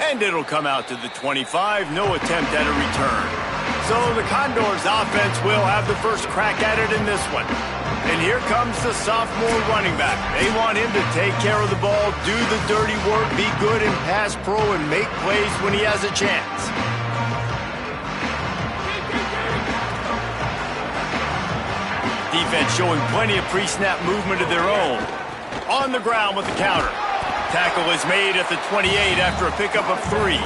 And it'll come out to the 25. No attempt at a return. So the Condors offense will have the first crack at it in this one. And here comes the sophomore running back. They want him to take care of the ball, do the dirty work, be good in pass pro, and make plays when he has a chance. Defense showing plenty of pre-snap movement of their own. On the ground with the counter. Tackle is made at the 28 after a pickup of 3.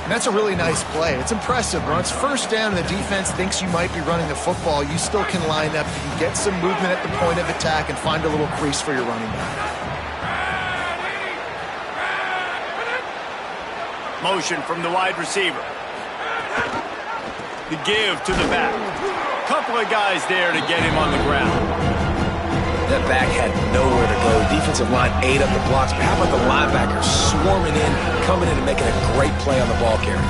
That's a really nice play. It's impressive. When it's first down and the defense thinks you might be running the football, you still can line up. You can get some movement at the point of attack and find a little crease for your running back. Motion from the wide receiver. The give to the back. Couple of guys there to get him on the ground. That back had nowhere to go. Defensive line ate up the blocks. But how about the linebackers swarming in, coming in and making a great play on the ball carrier?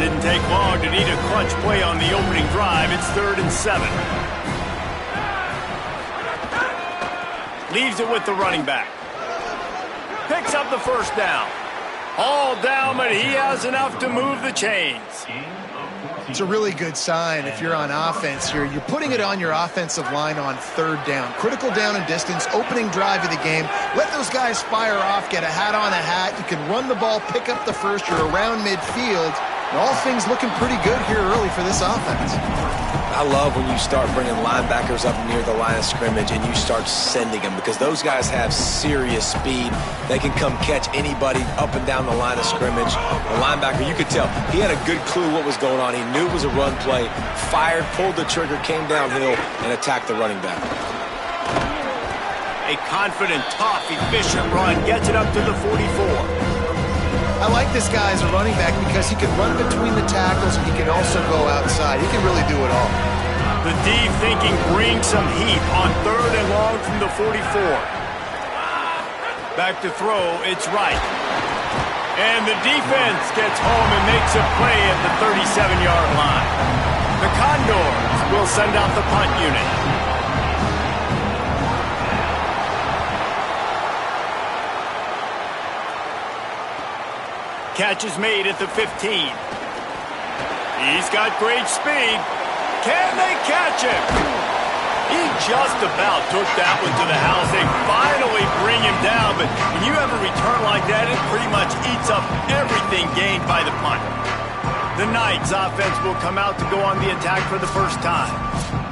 Didn't take long to need a clutch play on the opening drive. It's 3rd and 7. Leaves it with the running back. Picks up the first down. All down, but he has enough to move the chains. It's a really good sign if you're on offense here. You're putting it on your offensive line on 3rd down. Critical down and distance, opening drive of the game. Let those guys fire off, get a hat on a hat. You can run the ball, pick up the first. You're around midfield. And all things looking pretty good here early for this offense. I love when you start bringing linebackers up near the line of scrimmage and you start sending them because those guys have serious speed. They can come catch anybody up and down the line of scrimmage. The linebacker, you could tell, he had a good clue what was going on. He knew it was a run play, fired, pulled the trigger, came downhill, and attacked the running back. A confident, tough, efficient run gets it up to the 44. I like this guy as a running back because he can run between the tackles and he can also go outside. He can really do it all. The deep thinking brings some heat on 3rd and long from the 44. Back to throw, it's right. And the defense gets home and makes a play at the 37-yard line. The Condors will send out the punt unit. Catch is made at the 15. He's got great speed. Can they catch him? He just about took that one to the house. They finally bring him down, but when you have a return like that, it pretty much eats up everything gained by the punt. The Knights offense will come out to go on the attack for the first time.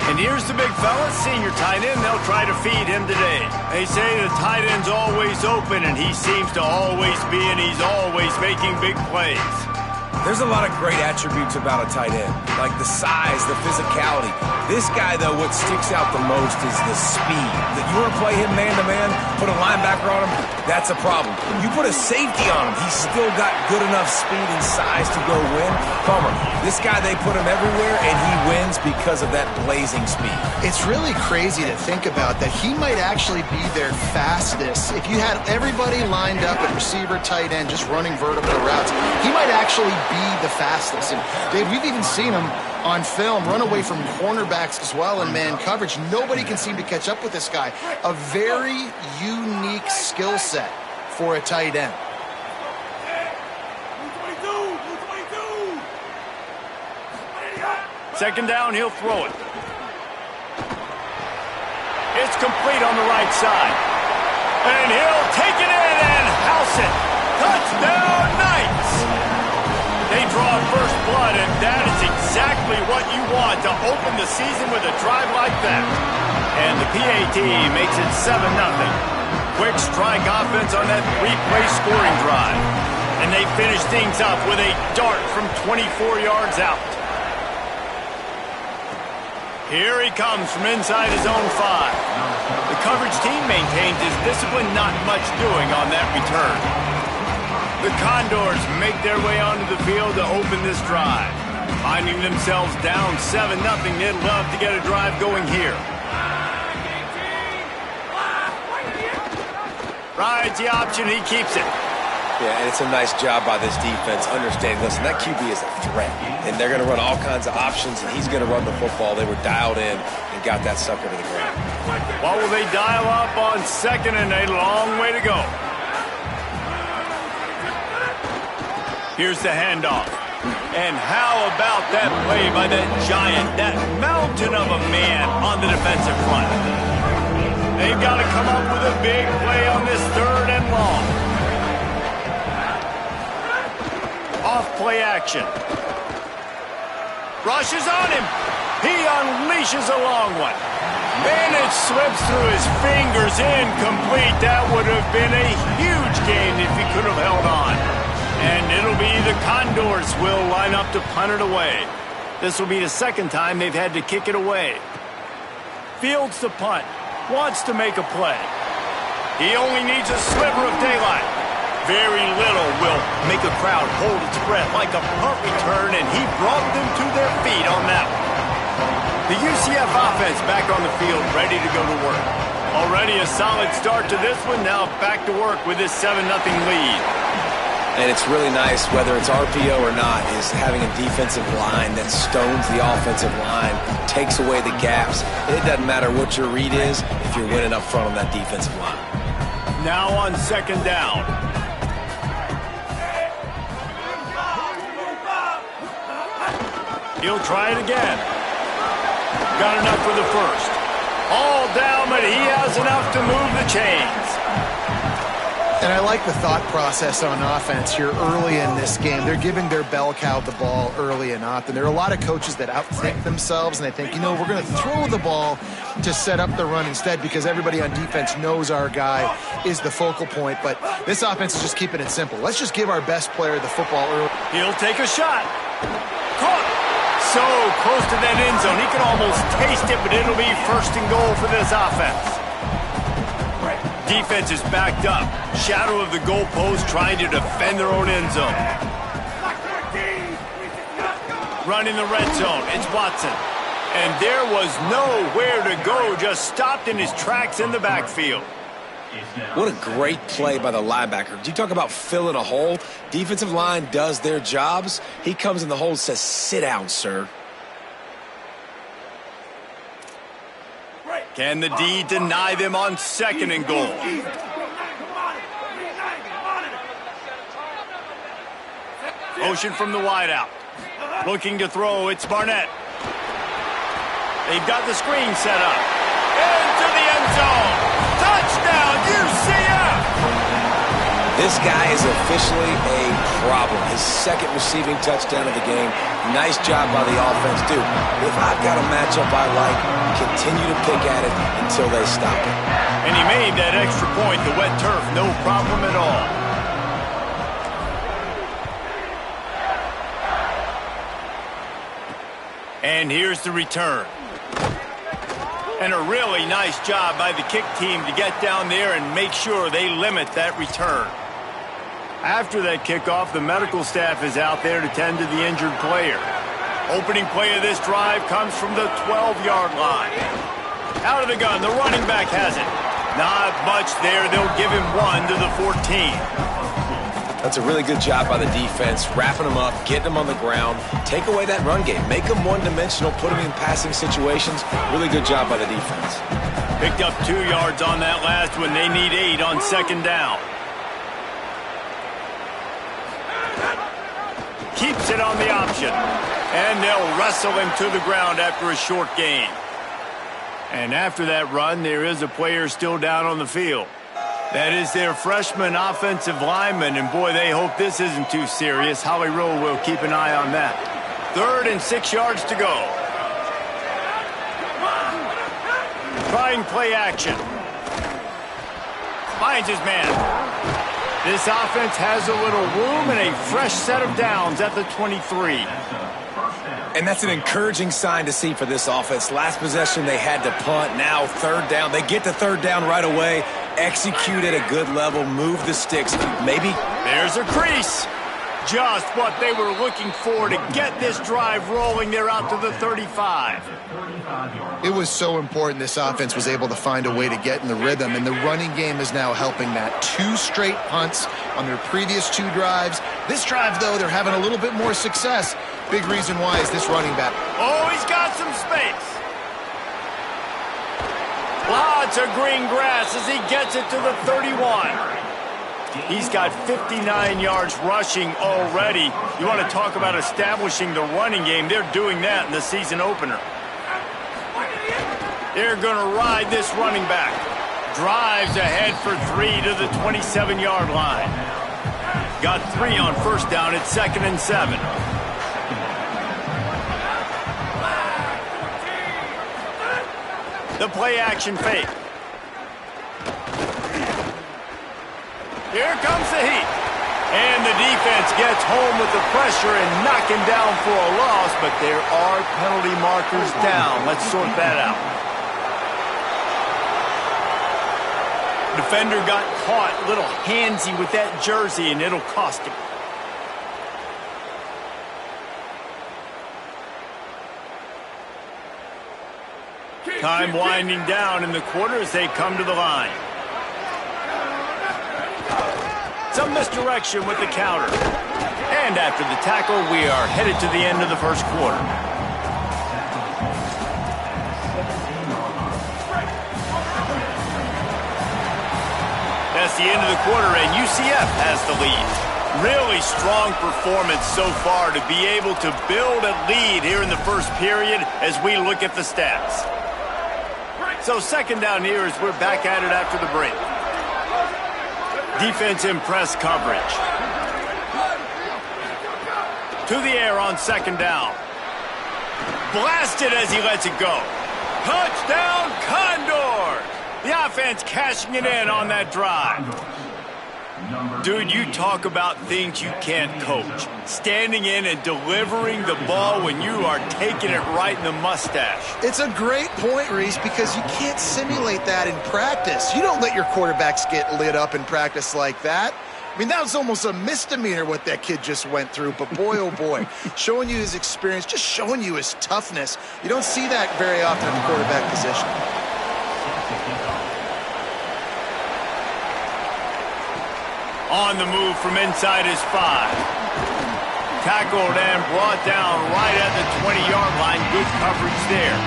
And here's the big fella, senior tight end. They'll try to feed him today. They say the tight end's always open, and he seems to always be, and he's always making big plays. There's a lot of great attributes about a tight end, like the size, the physicality. This guy, though, what sticks out the most is the speed. That you want to play him man-to-man, put a linebacker on him, that's a problem. You put a safety on him, he's still got good enough speed and size to go win. Bummer. This guy, they put him everywhere, and he wins because of that blazing speed. It's really crazy to think about that he might actually be their fastest. If you had everybody lined up at receiver, tight end, just running vertical routes, he might actually be the fastest. And Dave, we've even seen him on film run away from cornerbacks as well in man coverage. Nobody can seem to catch up with this guy. A very unique skill set for a tight end. Second down, he'll throw it. It's complete on the right side. And he'll take it in and house it. Touchdown, Knights! They draw first blood, and that is exactly what you want to open the season with a drive like that. And the PAT makes it 7-0. Quick strike offense on that 3-play scoring drive. And they finish things up with a dart from 24 yards out. Here he comes from inside his own 5. The coverage team maintains his discipline, not much doing on that return. The Condors make their way onto the field to open this drive. Finding themselves down 7-0, they'd love to get a drive going here. Rides the option, he keeps it. Yeah, and it's a nice job by this defense understanding, listen, that QB is a threat, and they're going to run all kinds of options, and he's going to run the football. They were dialed in and got that sucker to the ground. What will they dial up on second and a long way to go? Here's the handoff. And how about that play by that giant, that mountain of a man on the defensive front? They've got to come up with a big play on this third and long. Off play action. Rushes on him. He unleashes a long one. Man, it slips through his fingers, incomplete. That would have been a huge gain if he could have held on. And it'll be the Condors will line up to punt it away. This will be the second time they've had to kick it away. Fields the punt. Wants to make a play. He only needs a sliver of daylight. Very little will make a crowd hold its breath like a punt return, and he brought them to their feet on that one. The UCF offense back on the field, ready to go to work. Already a solid start to this one. Now back to work with this 7-0 lead. And it's really nice, whether it's RPO or not, is having a defensive line that stones the offensive line, takes away the gaps. It doesn't matter what your read is if you're winning up front on that defensive line. Now on second down. He'll try it again. Got enough for the first. All down, but he has enough to move the chains. And I like the thought process on offense here early in this game. They're giving their bell cow the ball early and often. There are a lot of coaches that outthink themselves, and they think, we're going to throw the ball to set up the run instead because everybody on defense knows our guy is the focal point. But this offense is just keeping it simple. Let's just give our best player the football early. He'll take a shot. Caught. So close to that end zone. He can almost taste it, but it'll be first and goal for this offense. Defense is backed up. Shadow of the goalpost trying to defend their own end zone. Running the red zone. It's Watson. And there was nowhere to go. Just stopped in his tracks in the backfield. What a great play by the linebacker. You talk about filling a hole. Defensive line does their jobs. He comes in the hole and says, sit down, sir. Can the D deny them on second and goal? Motion from the wideout. Looking to throw, it's Barnett. They've got the screen set up. Into the end zone. Touchdown, UCF! This guy is officially a problem. His second receiving touchdown of the game. Nice job by the offense. Dude, if I've got a matchup I like, continue to pick at it until they stop it. And he made that extra point, the wet turf, no problem at all. And here's the return. And a really nice job by the kick team to get down there and make sure they limit that return. After that kickoff, the medical staff is out there to tend to the injured player. Opening play of this drive comes from the 12-yard line. Out of the gun, the running back has it. Not much there. They'll give him 1 to the 14. That's a really good job by the defense, wrapping them up, getting them on the ground, take away that run game, make them one-dimensional, put them in passing situations. Really good job by the defense. Picked up 2 yards on that last one. They need 8 on second down. Keeps it on the option. And they'll wrestle him to the ground after a short gain. And after that run, there is a player still down on the field. That is their freshman offensive lineman, and boy, they hope this isn't too serious. Howie Rowe will keep an eye on that. 3rd and 6 yards to go. Trying play action. Finds his man. This offense has a little room and a fresh set of downs at the 23. And that's an encouraging sign to see for this offense. Last possession, they had to punt. Now 3rd down. They get to 3rd down right away. Execute at a good level. Move the sticks. Maybe. There's a crease. Just what they were looking for to get this drive rolling. They're out to the 35. It was so important this offense was able to find a way to get in the rhythm, and the running game is now helping that. 2 straight punts on their previous 2 drives. This drive, though, they're having a little bit more success. Big reason why is this running back. Oh, he's got some space. Lots of green grass as he gets it to the 31. He's got 59 yards rushing already. You want to talk about establishing the running game. They're doing that in the season opener. They're going to ride this running back. Drives ahead for 3 to the 27-yard line. Got 3 on first down. It's 2nd and 7. The play action fake. Here comes the heat. And the defense gets home with the pressure and knock him down for a loss, but there are penalty markers down. Let's sort that out. Defender got caught a little handsy with that jersey, and it'll cost him. Time winding down in the quarter as they come to the line. Some misdirection with the counter. And after the tackle, we are headed to the end of the first quarter. That's the end of the quarter, and UCF has the lead. Really strong performance so far to be able to build a lead here in the first period as we look at the stats. So 2nd down here as we're back at it after the break. Defense in press coverage. To the air on 2nd down. Blasted as he lets it go. Touchdown, Condor! The offense cashing it in on that drive. Dude, you talk about things you can't coach. Standing in and delivering the ball when you are taking it right in the mustache. It's a great point, Reese, because you can't simulate that in practice. You don't let your quarterbacks get lit up in practice like that. I mean, that was almost a misdemeanor what that kid just went through. But boy, oh boy, showing you his experience, just showing you his toughness. You don't see that very often in the quarterback position. On the move from inside his 5. Tackled and brought down right at the 20-yard line. Good coverage there.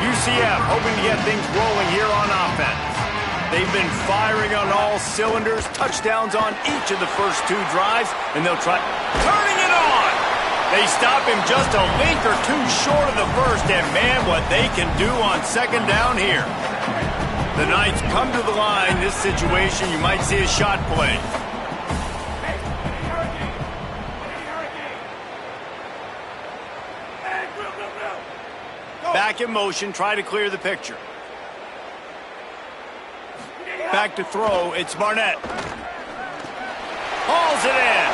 UCF hoping to get things rolling here on offense. They've been firing on all cylinders. Touchdowns on each of the first 2 drives, and they'll try turning it on. They stop him just a link or 2 short of the first, and man, what they can do on 2nd down here. The Knights come to the line. This situation, you might see a shot play. Back in motion, try to clear the picture. Back to throw, it's Barnett. Hauls it in.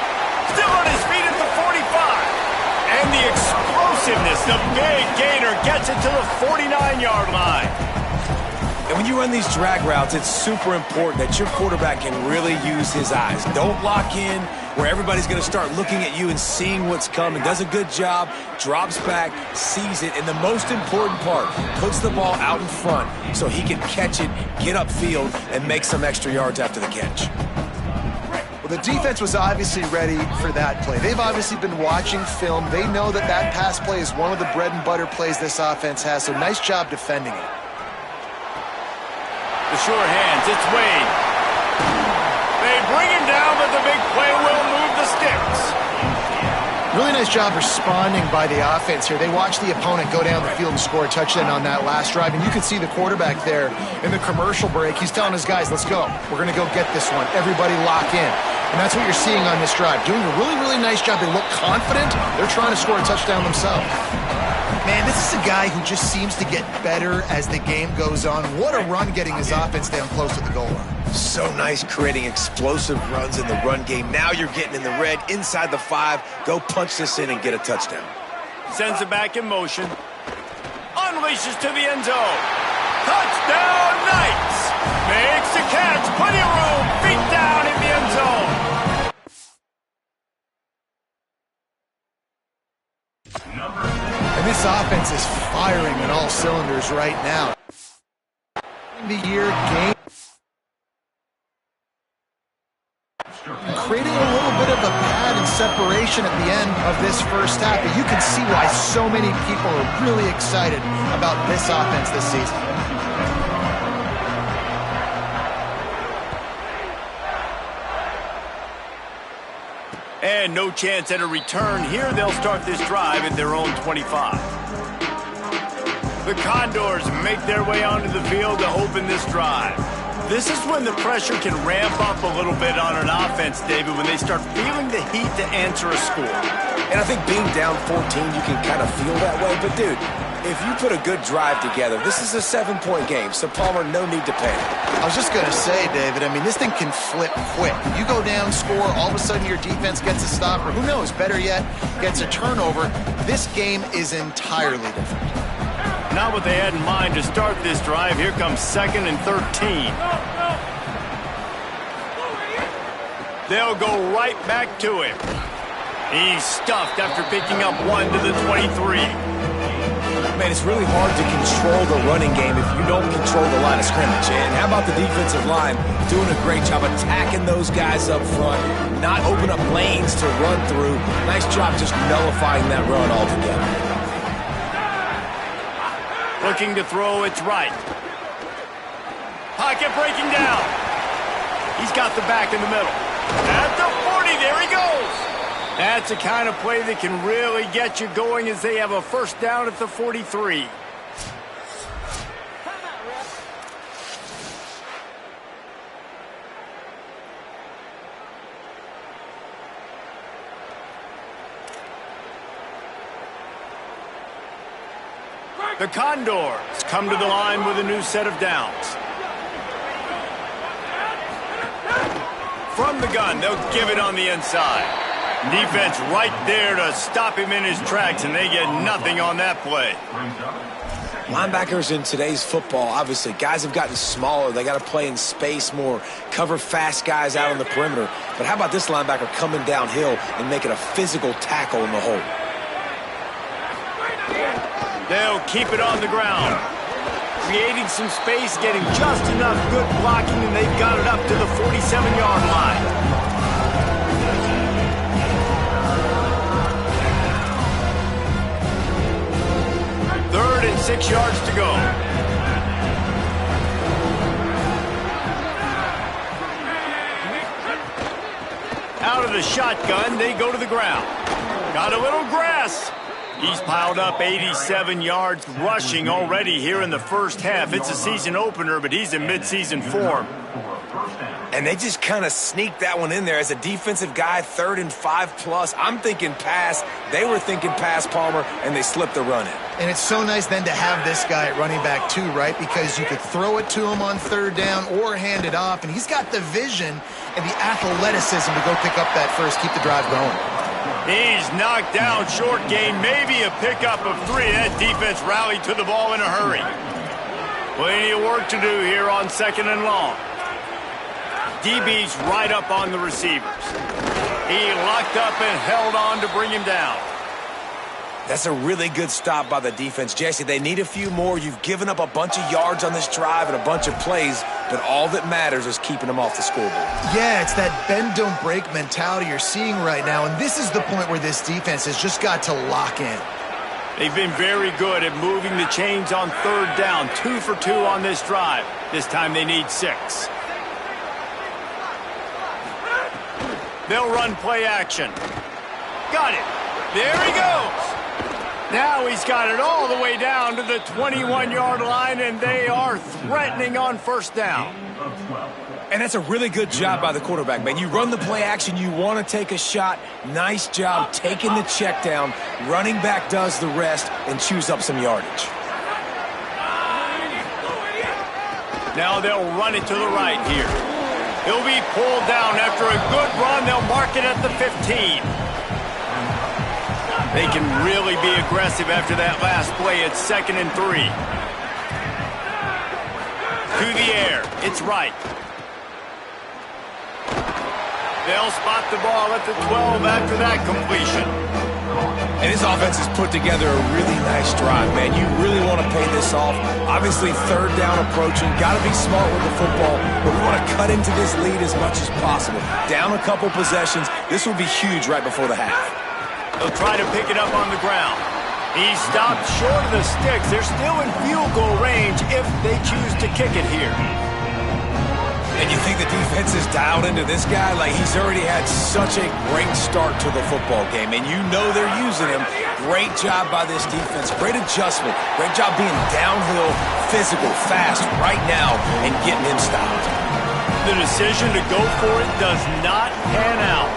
Still on his feet at the 45. And the explosiveness, the big gainer gets it to the 49-yard line. And when you run these drag routes, it's super important that your quarterback can really use his eyes. Don't lock in where everybody's going to start looking at you and seeing what's coming. Does a good job, drops back, sees it, and the most important part, puts the ball out in front so he can catch it, get upfield, and make some extra yards after the catch. Well, the defense was obviously ready for that play. They've obviously been watching film. They know that that pass play is one of the bread and butter plays this offense has, so nice job defending it. The sure hands, it's Wade. They bring him down, but the big play will move the sticks. Really nice job responding by the offense here. They watched the opponent go down the field and score a touchdown on that last drive, and you can see the quarterback there in the commercial break. He's telling his guys, let's go. We're going to go get this one. Everybody lock in. And that's what you're seeing on this drive. Doing a really, really nice job. They look confident. They're trying to score a touchdown themselves. Man, this is a guy who just seems to get better as the game goes on. What a run getting his offense down close to the goal line. So nice creating explosive runs in the run game. Now you're getting in the red, inside the 5. Go punch this in and get a touchdown. Sends it back in motion. Unleashes to the end zone. Touchdown, Knights! Makes the catch. Plenty of room. Feet down in the end zone. And this offense is firing on all cylinders right now. The year game. Creating a little bit of a pad and separation at the end of this first half. But you can see why so many people are really excited about this offense this season. And no chance at a return here. They'll start this drive at their own 25. The Condors make their way onto the field to open this drive. This is when the pressure can ramp up a little bit on an offense, David, when they start feeling the heat to answer a score. And I think being down 14, you can kind of feel that way. But, dude, if you put a good drive together, this is a 7-point game, so Palmer, no need to panic. I was just going to say, David, I mean, this thing can flip quick. You go down, score, all of a sudden your defense gets a stop, or who knows, better yet, gets a turnover. This game is entirely different. Not what they had in mind to start this drive. Here comes 2nd and 13. They'll go right back to him. He's stuffed after picking up 1 to the 23. Man, it's really hard to control the running game if you don't control the line of scrimmage. And how about the defensive line doing a great job attacking those guys up front, not open up lanes to run through. Nice job just nullifying that run altogether. Looking to throw, it's right. Pocket breaking down. He's got the back in the middle. At the 40, there he goes. That's the kind of play that can really get you going as they have a first down at the 43. The Condors come to the line with a new set of downs. From the gun, they'll give it on the inside. Defense right there to stop him in his tracks, and they get nothing on that play. Linebackers in today's football, obviously, guys have gotten smaller. They got to play in space more, cover fast guys out on the perimeter. But how about this linebacker coming downhill and making a physical tackle in the hole? They'll keep it on the ground. Creating some space, getting just enough good blocking, and they've got it up to the 47-yard line. Third and 6 yards to go. Out of the shotgun, they go to the ground. Got a little grass. He's piled up 87 yards rushing already here in the first half. It's a season opener, but he's in midseason form. And they just kind of sneaked that one in there as a defensive guy, 3rd and 5+. I'm thinking pass. They were thinking pass, Palmer, and they slipped the run in. And it's so nice then to have this guy at running back too, right? Because you could throw it to him on 3rd down or hand it off, and he's got the vision and the athleticism to go pick up that first, keep the drive going. He's knocked down, short gain, maybe a pickup of 3. That defense rallied to the ball in a hurry. Plenty of work to do here on 2nd and long. DB's right up on the receivers. He locked up and held on to bring him down. That's a really good stop by the defense. Jesse, they need a few more. You've given up a bunch of yards on this drive and a bunch of plays, but all that matters is keeping them off the scoreboard. Yeah, it's that bend, don't break mentality you're seeing right now, and this is the point where this defense has just got to lock in. They've been very good at moving the chains on 3rd down. 2 for 2 on this drive. This time they need 6. They'll run play action. Got it. There he goes. Now he's got it all the way down to the 21-yard line, and they are threatening on 1st down. And that's a really good job by the quarterback, man. You run the play action, you want to take a shot. Nice job taking the check down. Running back does the rest and chews up some yardage. Now they'll run it to the right here. He'll be pulled down after a good run. They'll mark it at the 15. They can really be aggressive after that last play. It's 2nd and 3. To the air. It's right. They'll spot the ball at the 12 after that completion. And his offense has put together a really nice drive, man. You really want to pay this off. Obviously, third down approaching. Got to be smart with the football, but we want to cut into this lead as much as possible. Down a couple possessions. This will be huge right before the half. They'll try to pick it up on the ground. He stopped short of the sticks. They're still in field goal range if they choose to kick it here. And you think the defense is dialed into this guy? Like, he's already had such a great start to the football game, and you know they're using him. Great job by this defense. Great adjustment. Great job being downhill, physical, fast right now, and getting him stopped. The decision to go for it does not pan out.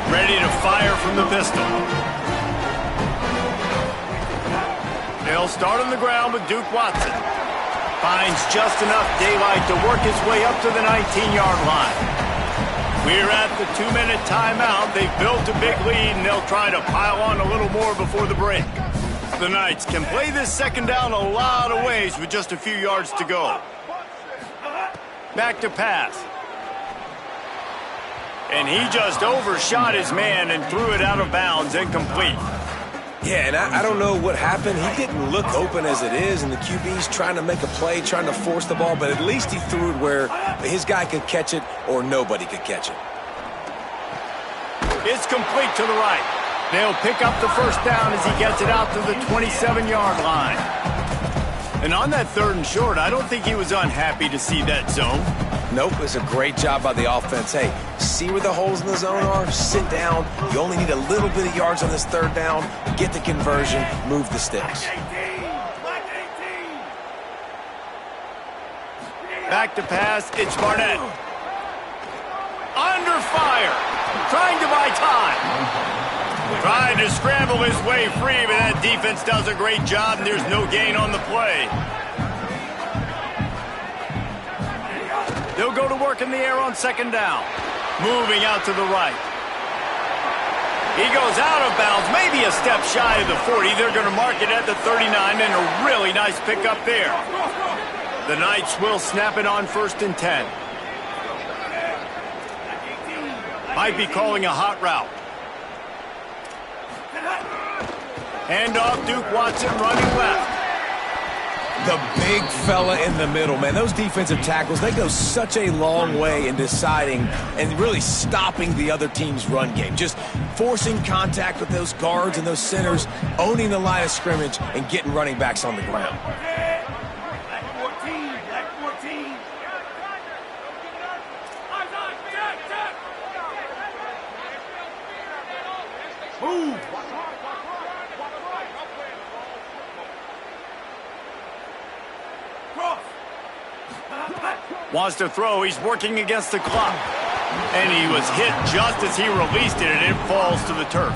Ready to fire from the pistol. They'll start on the ground with Duke Watson. Finds just enough daylight to work his way up to the 19-yard line. We're at the 2-minute timeout. They've built a big lead, and they'll try to pile on a little more before the break. The Knights can play this second down a lot of ways with just a few yards to go. Back to pass. And he just overshot his man and threw it out of bounds, incomplete. Yeah, and I don't know what happened. He didn't look open as it is, and the QB's trying to make a play, trying to force the ball, but at least he threw it where his guy could catch it or nobody could catch it. It's complete to the right. They'll pick up the first down as he gets it out to the 27-yard line. And on that 3rd and short, I don't think he was unhappy to see that zone. Nope, it's a great job by the offense. Hey, see where the holes in the zone are, sit down. You only need a little bit of yards on this 3rd down. Get the conversion, move the sticks. Back to pass, it's Barnett. Under fire, trying to buy time. Trying to scramble his way free, but that defense does a great job, and there's no gain on the play. They'll go to work in the air on 2nd down. Moving out to the right. He goes out of bounds, maybe a step shy of the 40. They're going to mark it at the 39, and a really nice pickup there. The Knights will snap it on 1st and 10. Might be calling a hot route. Handoff, Duke Watson running left. The big fella in the middle, man. Those defensive tackles, they go such a long way in deciding and really stopping the other team's run game. Just forcing contact with those guards and those centers, owning the line of scrimmage, and getting running backs on the ground. Move. Wants to throw. He's working against the clock. And he was hit just as he released it, and it falls to the turf.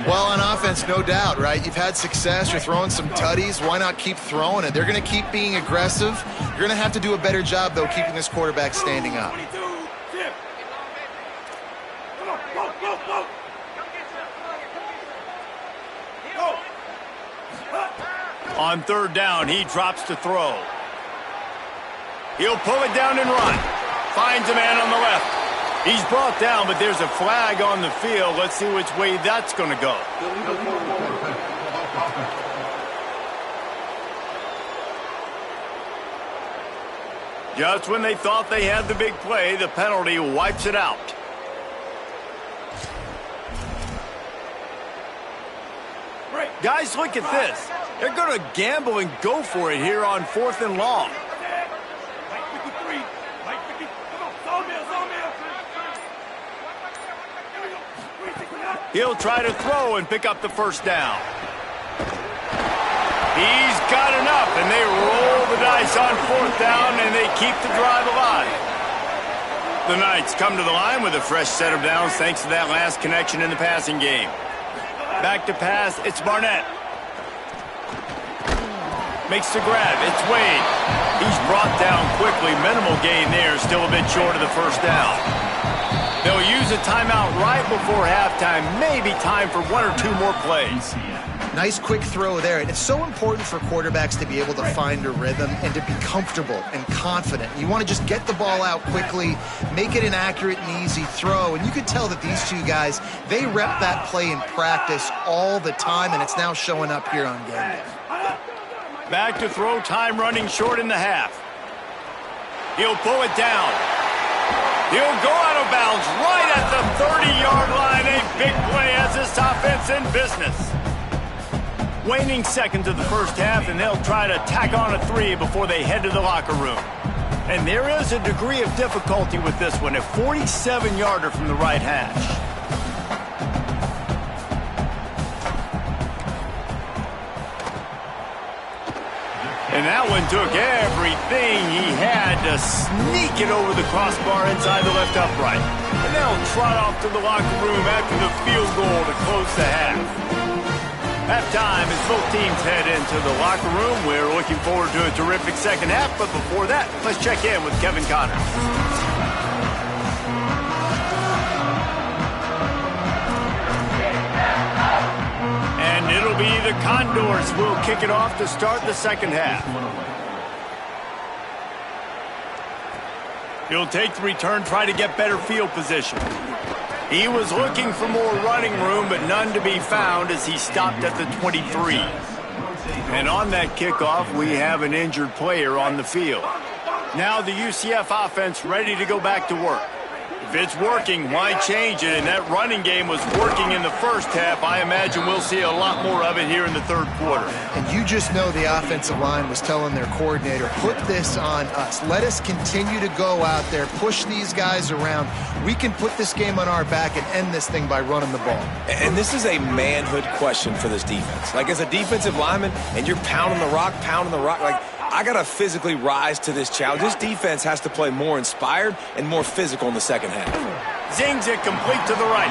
Well, on offense, no doubt, right? You've had success. You're throwing some tutties. Why not keep throwing it? They're going to keep being aggressive. You're going to have to do a better job, though, keeping this quarterback standing up. On 3rd down, he drops to throw. He'll pull it down and run. Finds a man on the left. He's brought down, but there's a flag on the field. Let's see which way that's going to go. Just when they thought they had the big play, the penalty wipes it out. Guys, look at this. They're going to gamble and go for it here on 4th and long. He'll try to throw and pick up the first down. He's got enough, and they roll the dice on 4th down, and they keep the drive alive. The Knights come to the line with a fresh set of downs thanks to that last connection in the passing game. Back to pass, it's Barnett. Makes the grab, it's Wade. He's brought down quickly, minimal gain there, still a bit short of the first down. They'll use a timeout right before halftime, maybe time for 1 or 2 more plays. Nice quick throw there. And it's so important for quarterbacks to be able to find a rhythm and to be comfortable and confident. You want to just get the ball out quickly, make it an accurate and easy throw. And you could tell that these two guys, they rep that play in practice all the time, and it's now showing up here on game day. Back to throw, time running short in the half. He'll pull it down. He'll go out of bounds right at the 30-yard line. A big play as this offense in business. Waning seconds of the first half, and they'll try to tack on a 3 before they head to the locker room. And there is a degree of difficulty with this one, a 47-yarder from the right hash. And that one took everything he had to sneak it over the crossbar inside the left upright. And they'll trot off to the locker room after the field goal to close the half. Halftime as both teams head into the locker room. We're looking forward to a terrific second half, but before that, let's check in with Kevin Connors. And it'll be the Condors who will kick it off to start the second half. He'll take the return, try to get better field position. He was looking for more running room, but none to be found as he stopped at the 23. And on that kickoff, we have an injured player on the field. Now the UCF offense ready to go back to work. If it's working, why change it? And that running game was working in the first half. I imagine we'll see a lot more of it here in the third quarter. And you just know the offensive line was telling their coordinator, put this on us. Let us continue to go out there, push these guys around. We can put this game on our back and end this thing by running the ball. And this is a manhood question for this defense. Like, as a defensive lineman, and you're pounding the rock, like, I got to physically rise to this challenge. This defense has to play more inspired and more physical in the second half. Zings it complete to the right.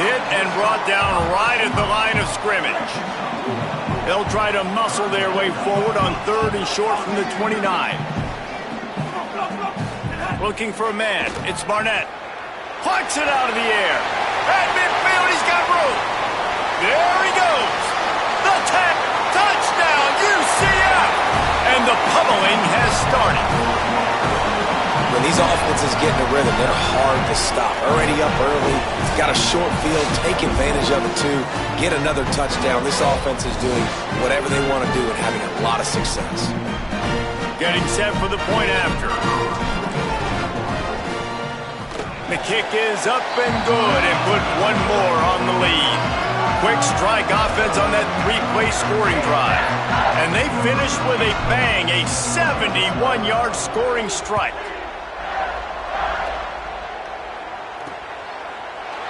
Hit and brought down right at the line of scrimmage. They'll try to muscle their way forward on 3rd and short from the 29. Looking for a man. It's Barnett. Plucks it out of the air. At midfield, he's got room. There he goes. The tech. Touchdown, UCF. And the pummeling has started. When these offenses get in a rhythm, they're hard to stop. Already up early, got a short field, take advantage of it too, get another touchdown. This offense is doing whatever they want to do and having a lot of success. Getting set for the point after. The kick is up and good and put one more on the lead. Quick strike offense on that 3-play scoring drive. And they finished with a bang, a 71-yard scoring strike.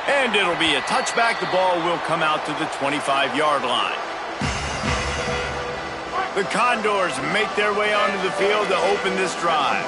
And it'll be a touchback. The ball will come out to the 25-yard line. The Condors make their way onto the field to open this drive.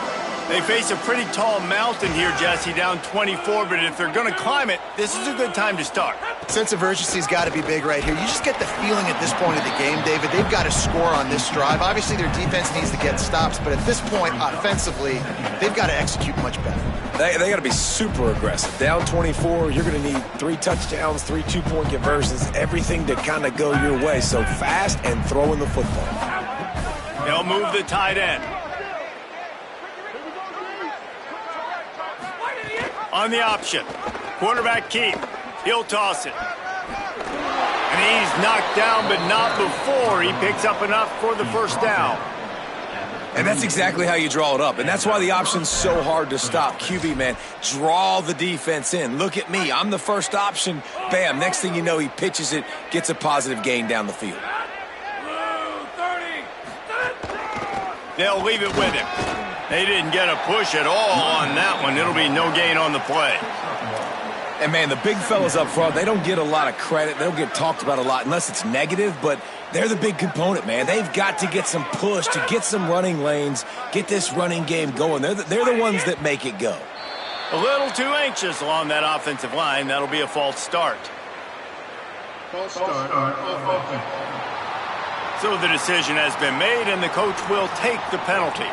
They face a pretty tall mountain here, Jesse, down 24, but if they're going to climb it, this is a good time to start. Sense of urgency's got to be big right here. You just get the feeling at this point of the game, David, they've got to score on this drive. Obviously, their defense needs to get stops, but at this point, offensively, they've got to execute much better. They got to be super aggressive. Down 24, you're going to need 3 touchdowns, 3 two-point conversions, everything to kind of go your way. So fast and throwing the football. They'll move the tight end. On the option, quarterback Keith. He'll toss it. And he's knocked down, but not before he picks up enough for the first down. And that's exactly how you draw it up. And that's why the option's so hard to stop. QB, man, draw the defense in. Look at me. I'm the first option. Bam. Next thing you know, he pitches it, gets a positive gain down the field. They'll leave it with him. They didn't get a push at all on that one. It'll be no gain on the play. And, man, the big fellas up front, they don't get a lot of credit. They don't get talked about a lot unless it's negative, but they're the big component, man. They've got to get some push, to get some running lanes, get this running game going. They're the ones that make it go. A little too anxious along that offensive line. That'll be a false start. False start. So the decision has been made, and the coach will take the penalty.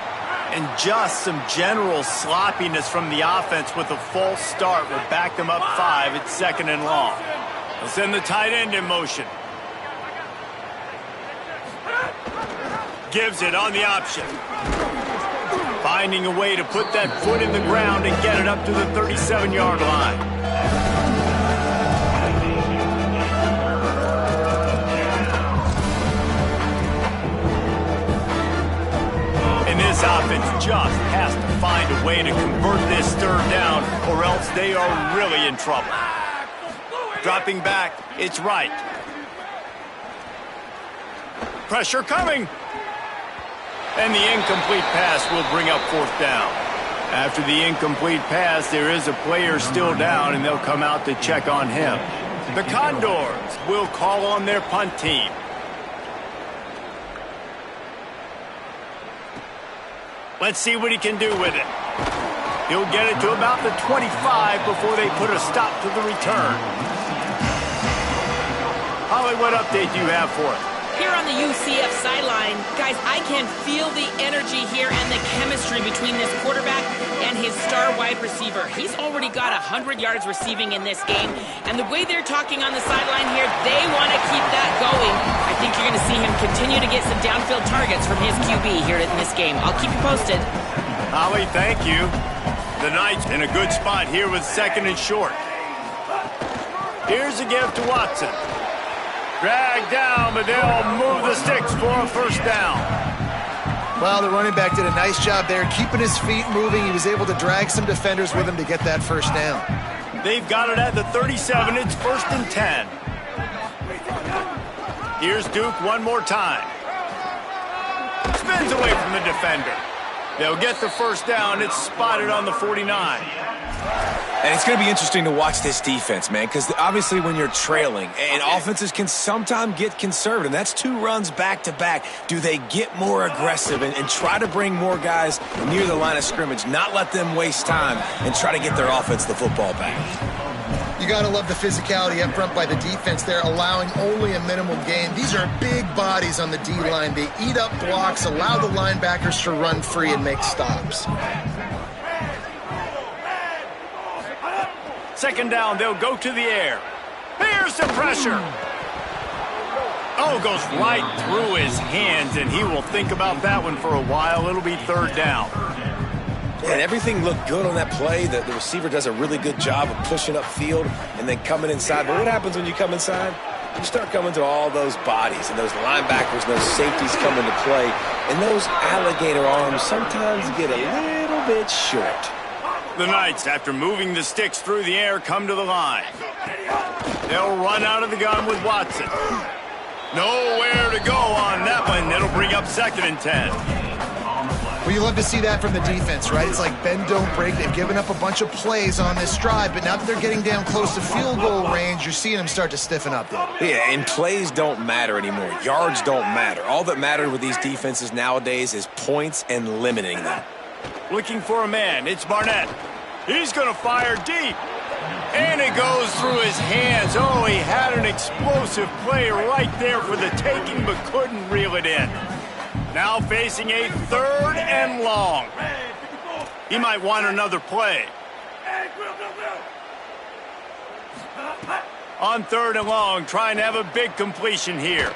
And just some general sloppiness from the offense with a false start will back them up 5 at 2nd and long. They'll send the tight end in motion. Gives it on the option. Finding a way to put that foot in the ground and get it up to the 37-yard line. And this offense just has to find a way to convert this third down, or else they are really in trouble. Dropping back, it's right. Pressure coming. And the incomplete pass will bring up fourth down. After the incomplete pass, there is a player still down, and they'll come out to check on him. The Condors will call on their punt team. Let's see what he can do with it. He'll get it to about the 25 before they put a stop to the return. Holly, what update do you have for us? Here on the UCF sideline, guys, I can feel the energy here and the chemistry between this quarterback and his star wide receiver. He's already got 100 yards receiving in this game, and the way they're talking on the sideline here, they want to keep that going. I think you're going to see him continue to get some downfield targets from his QB here in this game. I'll keep you posted. Holly, thank you. The Knights in a good spot here with second and short. Here's a give to Watson. Drag down, but they'll move the sticks for a first down. Well, the running back did a nice job there, keeping his feet moving. He was able to drag some defenders with him to get that first down. They've got it at the 37. It's 1st and 10. Here's Duke one more time. Spins away from the defender. They'll get the first down. It's spotted on the 49. And it's going to be interesting to watch this defense, man, because obviously when you're trailing, and offenses can sometimes get conservative. That's 2 runs back-to-back. Do they get more aggressive and try to bring more guys near the line of scrimmage, not let them waste time, and try to get their offense the football back? You got to love the physicality up front by the defense. They're allowing only a minimal gain. These are big bodies on the D-line. They eat up blocks, allow the linebackers to run free and make stops. Second down, they'll go to the air. Here's the pressure. Oh, goes right through his hands, and he will think about that one for a while. It'll be third down. And everything looked good on that play. The receiver does a really good job of pushing upfield and then coming inside. But what happens when you come inside? You start coming to all those bodies and those linebackers, those safeties come into play. And those alligator arms sometimes get a little bit short. The Knights, after moving the sticks through the air, come to the line. They'll run out of the gun with Watson. Nowhere to go on that one. It'll bring up 2nd and 10. Well, you love to see that from the defense, right? It's like bend, don't break. They've given up a bunch of plays on this drive, but now that they're getting down close to field goal range, you're seeing them start to stiffen up there. Yeah, and plays don't matter anymore. Yards don't matter. All that matters with these defenses nowadays is points and limiting them. Looking for a man. It's Barnett. He's going to fire deep. And it goes through his hands. Oh, he had an explosive play right there for the taking, but couldn't reel it in. Now facing a 3rd and long. He might want another play. On 3rd and long, trying to have a big completion here.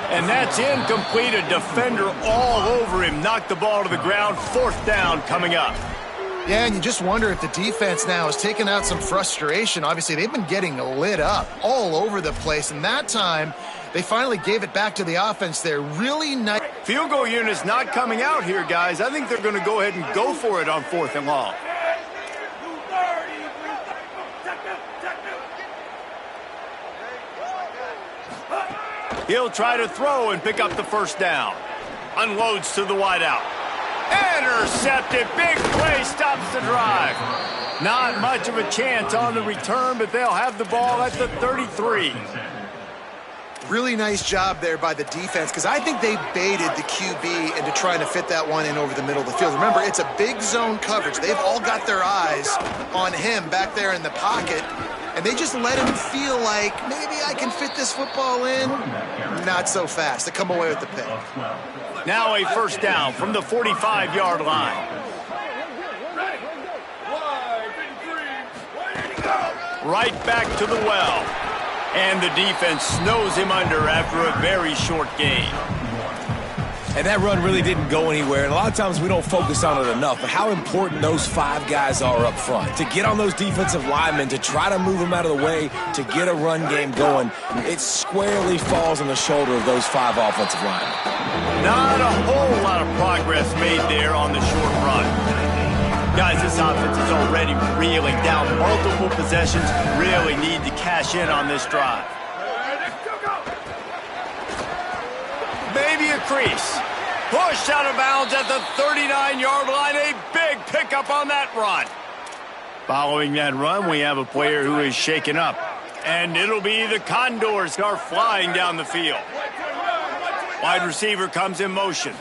And that's incomplete. A defender all over him. Knocked the ball to the ground. 4th down coming up. Yeah, and you just wonder if the defense now has taken out some frustration. Obviously, they've been getting lit up all over the place. And that time, they finally gave it back to the offense there. Really nice. Field goal unit's not coming out here, guys. I think they're going to go ahead and go for it on 4th and long. He'll try to throw and pick up the first down. Unloads to the wideout. Intercepted. Big play stops the drive. Not much of a chance on the return, but they'll have the ball at the 33. Really nice job there by the defense, because I think they baited the QB into trying to fit that one in over the middle of the field. Remember, it's a big zone coverage. They've all got their eyes on him back there in the pocket, and they just let him feel like, maybe I can fit this football in. Not so fast. They come away with the pick. Now a first down from the 45-yard line. Right back to the well. And the defense snows him under after a very short gain. And that run really didn't go anywhere. And a lot of times we don't focus on it enough, but how important those 5 guys are up front. To get on those defensive linemen, to try to move them out of the way, to get a run game going, it squarely falls on the shoulder of those 5 offensive linemen. Not a whole lot of progress made there on the short run. Guys, this offense is already reeling down multiple possessions. Really need to cash in on this drive. Maybe a crease. Pushed out of bounds at the 39-yard line. A big pickup on that run. Following that run, we have a player who is shaken up. And it'll be the Condors are flying down the field. Wide receiver comes in motion.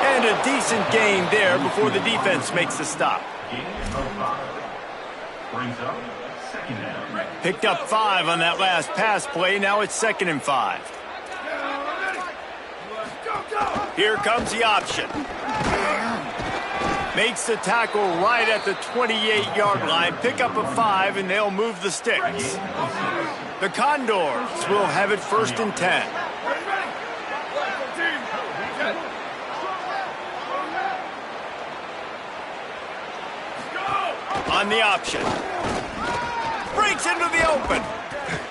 And a decent gain there before the defense makes the stop. Picked up 5 on that last pass play. Now it's 2nd and 5. Here comes the option. Makes the tackle right at the 28-yard line. Pick up a 5, and they'll move the sticks. The Condors will have it 1st and 10. On the option. Breaks into the open.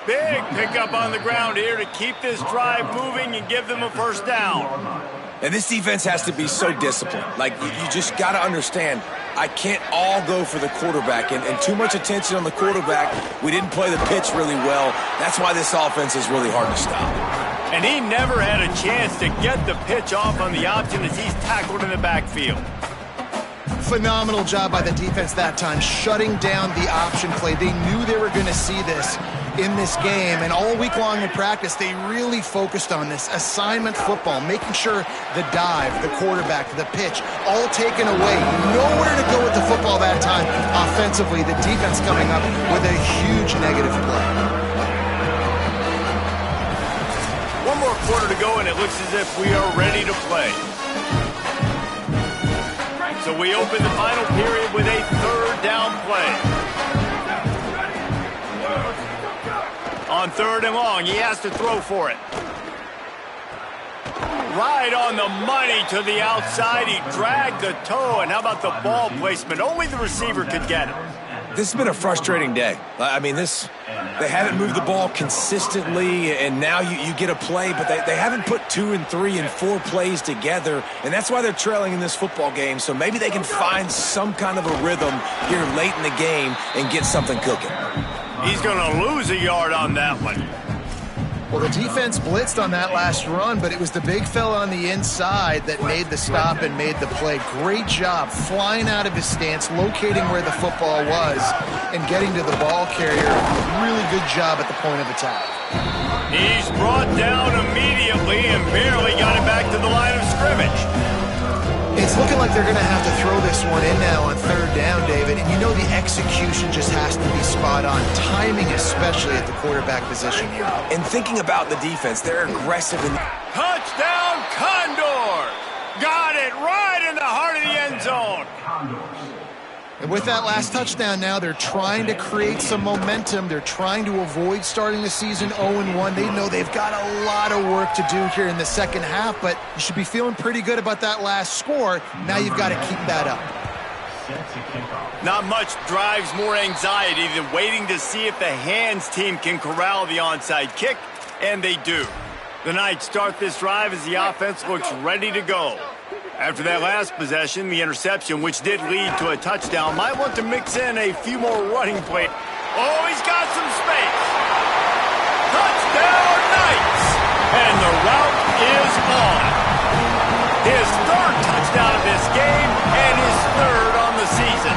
Big pickup on the ground here to keep this drive moving and give them a 1st down. And this defense has to be so disciplined. Like, you just got to understand, I can't all go for the quarterback. And too much attention on the quarterback. We didn't play the pitch really well. That's why this offense is really hard to stop. And he never had a chance to get the pitch off on the option as he's tackled in the backfield. Phenomenal job by the defense that time, shutting down the option play. They knew they were going to see this in this game, and all week long in practice, they really focused on this assignment football, making sure the dive, the quarterback, the pitch, all taken away. Nowhere to go with the football that time offensively. The defense coming up with a huge negative play. One more quarter to go, and it looks as if we are ready to play. So we open the final period with a 3rd down play. On 3rd and long, he has to throw for it. Right on the money to the outside. He dragged the toe, and how about the ball placement? Only the receiver could get it. This has been a frustrating day. I mean, they haven't moved the ball consistently, and now you get a play, but they haven't put 2 and 3 and 4 plays together, and that's why they're trailing in this football game. So maybe they can find some kind of a rhythm here late in the game and get something cooking. He's going to lose a yard on that one. Well, the defense blitzed on that last run, but it was the big fella on the inside that made the stop and made the play. Great job flying out of his stance, locating where the football was, and getting to the ball carrier. Really good job at the point of attack. He's brought down immediately and barely got it back to the line of scrimmage. It's looking like they're going to have to throw this one in now on 3rd down, David. And you know the execution just has to be spot on. Timing, especially at the quarterback position here. And thinking about the defense, they're aggressive. Touchdown, Condor! Got it right in the heart of the end zone. And with that last touchdown now, they're trying to create some momentum. They're trying to avoid starting the season 0-1. They know they've got a lot of work to do here in the second half, but you should be feeling pretty good about that last score. Now you've got to keep that up. Not much drives more anxiety than waiting to see if the hands team can corral the onside kick, and they do. The Knights start this drive as the offense looks ready to go. After that last possession, the interception, which did lead to a touchdown, might want to mix in a few more running plays. Oh, he's got some space. Touchdown, Knights! And the route is on. His 3rd touchdown of this game and his 3rd on the season.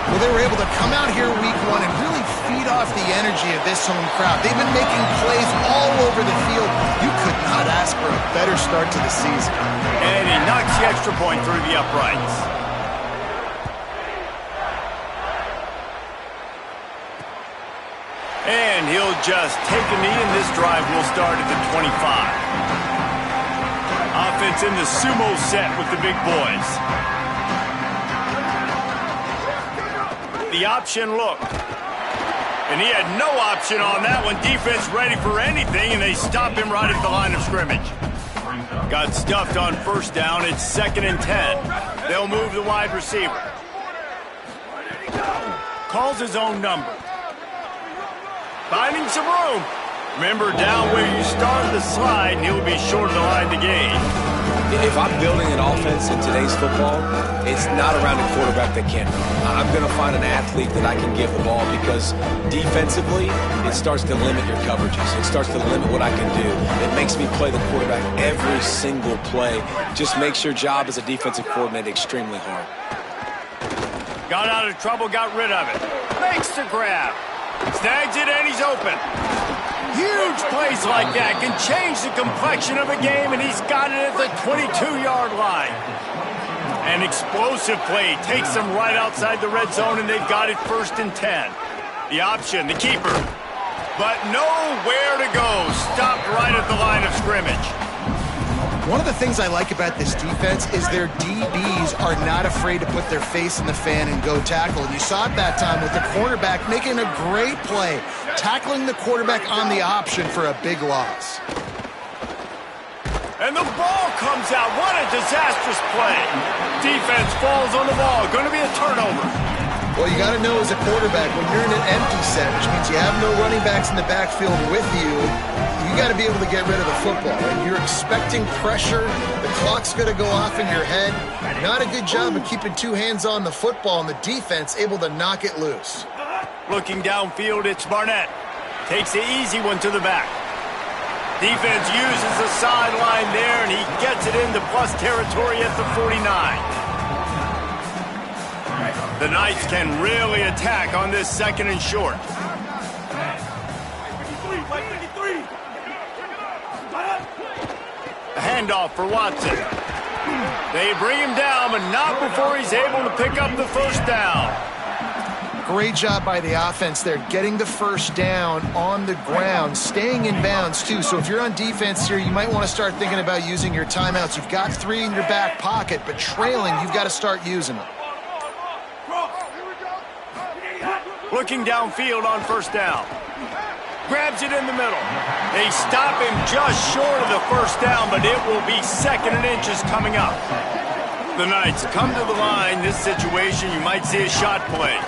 Well, they were able to come out here week 1 and really feed off the energy of this home crowd. They've been making plays all over the field. You could not ask for a better start to the season. And he knocks the extra point through the uprights. And he'll just take a knee, and this drive will start at the 25. Offense in the sumo set with the big boys. The option look. And he had no option on that one. Defense ready for anything, and they stop him right at the line of scrimmage. Got stuffed on first down. It's 2nd and 10. They'll move the wide receiver. Calls his own number. Finding some room. Remember, down where you started the slide, and he'll be short of the line to gain. If I'm building an offense in today's football, it's not around a quarterback that can't run. I'm going to find an athlete that I can give the ball because defensively, it starts to limit your coverages. It starts to limit what I can do. It makes me play the quarterback every single play. Just makes your job as a defensive coordinator extremely hard. Got out of trouble, got rid of it. Makes the grab. Snags it, and he's open. Huge plays like that can change the complexion of a game, and he's got it at the 22-yard line. An explosive play takes them right outside the red zone, and they've got it 1st and 10. The option, the keeper. But nowhere to go. Stopped right at the line of scrimmage. One of the things I like about this defense is their DBs are not afraid to put their face in the fan and go tackle. And you saw it that time with the cornerback making a great play, tackling the quarterback on the option for a big loss. And the ball comes out. What a disastrous play. Defense falls on the ball. Going to be a turnover. Well, you got to know as a quarterback, when you're in an empty set, which means you have no running backs in the backfield with you, you got to be able to get rid of the football. And you're expecting pressure. The clock's going to go off in your head. Not a good job of keeping two hands on the football, and the defense able to knock it loose. Looking downfield, it's Barnett. Takes the easy one to the back. Defense uses the sideline there, and he gets it into plus territory at the 49. The Knights can really attack on this 2nd and short. A handoff for Watson. They bring him down, but not before he's able to pick up the 1st down. Great job by the offense there, getting the 1st down on the ground, staying in bounds too. So if you're on defense here, you might want to start thinking about using your timeouts. You've got 3 in your back pocket, but trailing, you've got to start using them. Looking downfield on 1st down. Grabs it in the middle. They stop him just short of the 1st down, but it will be 2nd and inches coming up. The Knights come to the line. This situation, you might see a shot play.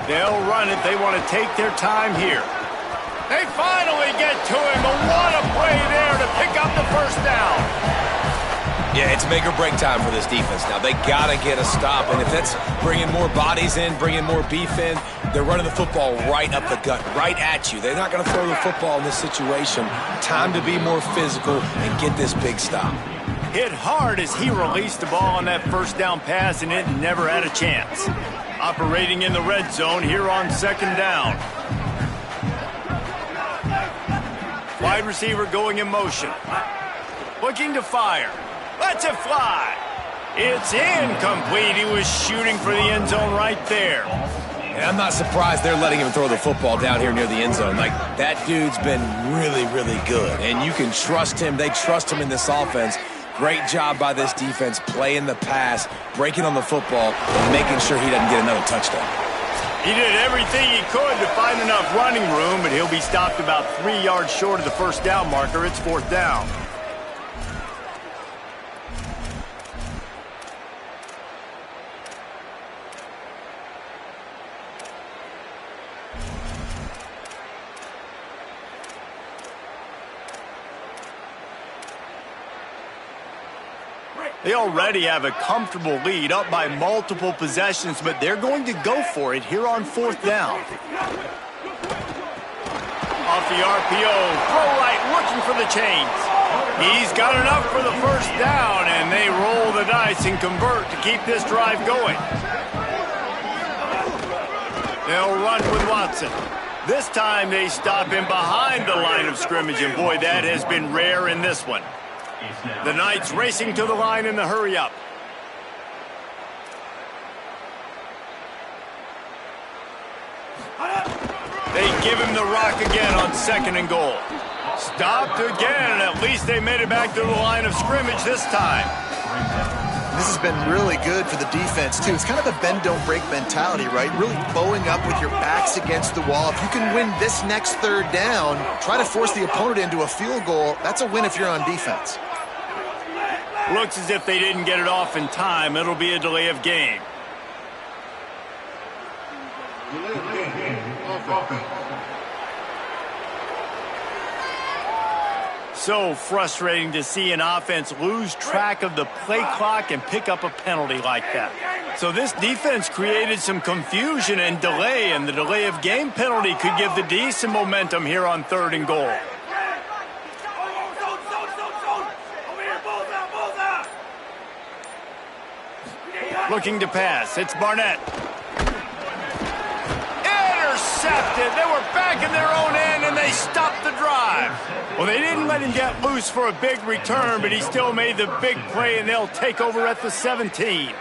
They'll run it. They want to take their time here. They finally get to him. But what a play there to pick up the 1st down. Yeah, it's make or break time for this defense now. They got to get a stop, and if that's bringing more bodies in, bringing more beef in, they're running the football right up the gut, right at you. They're not going to throw the football in this situation. Time to be more physical and get this big stop. Hit hard as he released the ball on that 1st down pass, and it never had a chance. Operating in the red zone here on 2nd down. Wide receiver going in motion. Looking to fire. Lets it fly. It's incomplete. He was shooting for the end zone right there. And I'm not surprised they're letting him throw the football down here near the end zone. Like, that dude's been really, really good. And you can trust him. They trust him in this offense. Great job by this defense playing the pass, breaking on the football, and making sure he doesn't get another touchdown. He did everything he could to find enough running room, but he'll be stopped about 3 yards short of the 1st down marker. It's 4th down. They already have a comfortable lead, up by multiple possessions, but they're going to go for it here on 4th down. Off the RPO, throw right, looking for the chains. He's got enough for the 1st down, and they roll the dice and convert to keep this drive going. They'll run with Watson. This time they stop him behind the line of scrimmage, and boy, that has been rare in this one. The Knights racing to the line in the hurry-up. They give him the rock again on 2nd and goal. Stopped again, and at least they made it back to the line of scrimmage this time. this has been really good for the defense, too. It's kind of a bend-don't-break mentality, right? Really bowing up with your backs against the wall. If you can win this next third down, try to force the opponent into a field goal, that's a win if you're on defense. Looks as if they didn't get it off in time. It'll be a delay of game. So frustrating to see an offense lose track of the play clock and pick up a penalty like that. So this defense created some confusion and delay, and the delay of game penalty could give the D some momentum here on 3rd and goal. Looking to pass. It's Barnett. Intercepted. They were back in their own end, and they stopped the drive. Well, they didn't let him get loose for a big return, but he still made the big play, and they'll take over at the 17.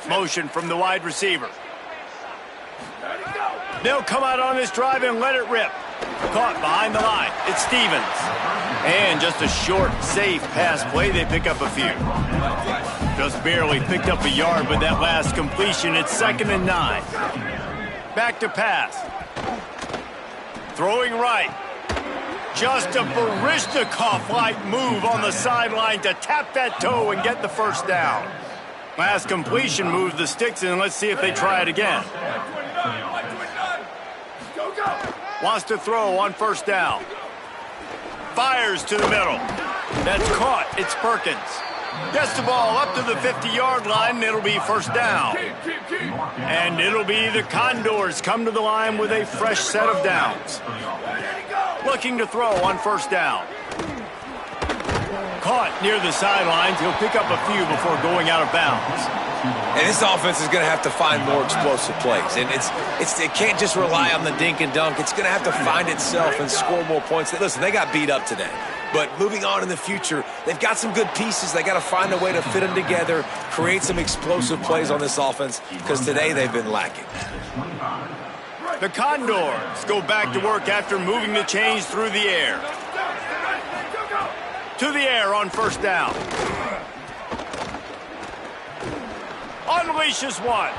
Motion from the wide receiver. They'll come out on this drive and let it rip. Caught behind the line. It's Stevens. And just a short, safe pass play. They pick up a few. Just barely picked up a yard with that last completion. It's 2nd and 9. Back to pass. Throwing right. Just a Baryshnikov-like move on the sideline to tap that toe and get the first down. Last completion moves the sticks in. Let's see if they try it again. Wants to throw on 1st down. Fires to the middle. That's caught. It's Perkins. Gets the ball up to the 50-yard line, and it'll be 1st down. And it'll be the Condors come to the line with a fresh set of downs. Looking to throw on 1st down. Caught near the sidelines. He'll pick up a few before going out of bounds. And this offense is going to have to find more explosive plays. And it can't just rely on the dink and dunk. It's going to have to find itself and score more points. Listen, they got beat up today. But moving on in the future, they've got some good pieces. They got to find a way to fit them together, create some explosive plays on this offense, because today they've been lacking. The Condors go back to work after moving the chains through the air. To the air on 1st down. Unleashes one.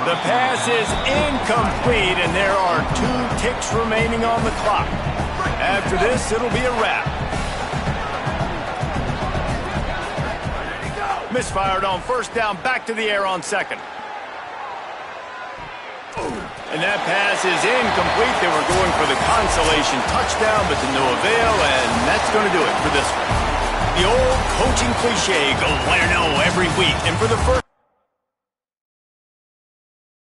The pass is incomplete, and there are 2 ticks remaining on the clock. After this, it'll be a wrap. Misfired on 1st down, back to the air on 2nd. And that pass is incomplete. They were going for the consolation touchdown, but to no avail, and that's going to do it for this one. The old coaching cliche, go win or no every week. And for the first